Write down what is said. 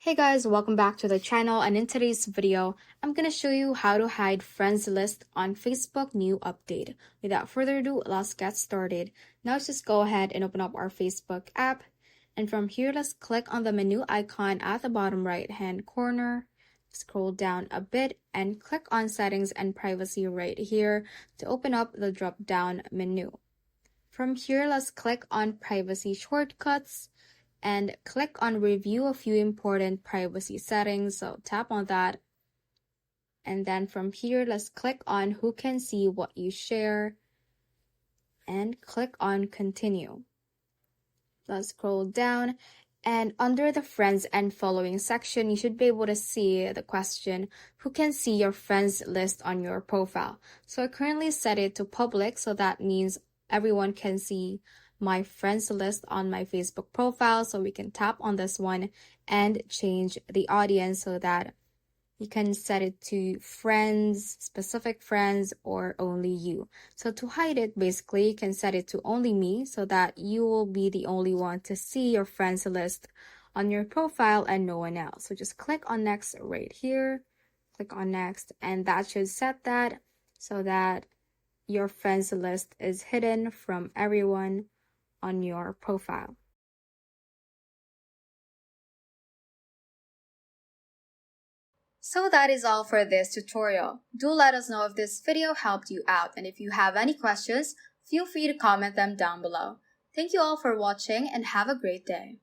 Hey guys, welcome back to the channel, and in today's video, I'm gonna show you how to hide friends list on Facebook new update. Without further ado, let's get started. Now let's just go ahead and open up our Facebook app, and from here, let's click on the menu icon at the bottom right hand corner. Scroll down a bit and click on settings and privacy right here to open up the drop down menu. From here, let's click on privacy shortcuts and click on review a few important privacy settings. So tap on that. And then from here, let's click on who can see what you share and click on continue. Let's scroll down, and under the friends and following section, you should be able to see the question, who can see your friends list on your profile? So I currently set it to public, so that means everyone can see my friends list on my Facebook profile. So we can tap on this one and change the audience so that you can set it to friends, specific friends, or only you. So to hide it, basically, you can set it to only me so that you will be the only one to see your friends list on your profile and no one else. So just click on next right here, click on next, and that should set that so that your friends list is hidden from everyone on your profile. So that is all for this tutorial. Do let us know if this video helped you out, and if you have any questions, feel free to comment them down below. Thank you all for watching and have a great day.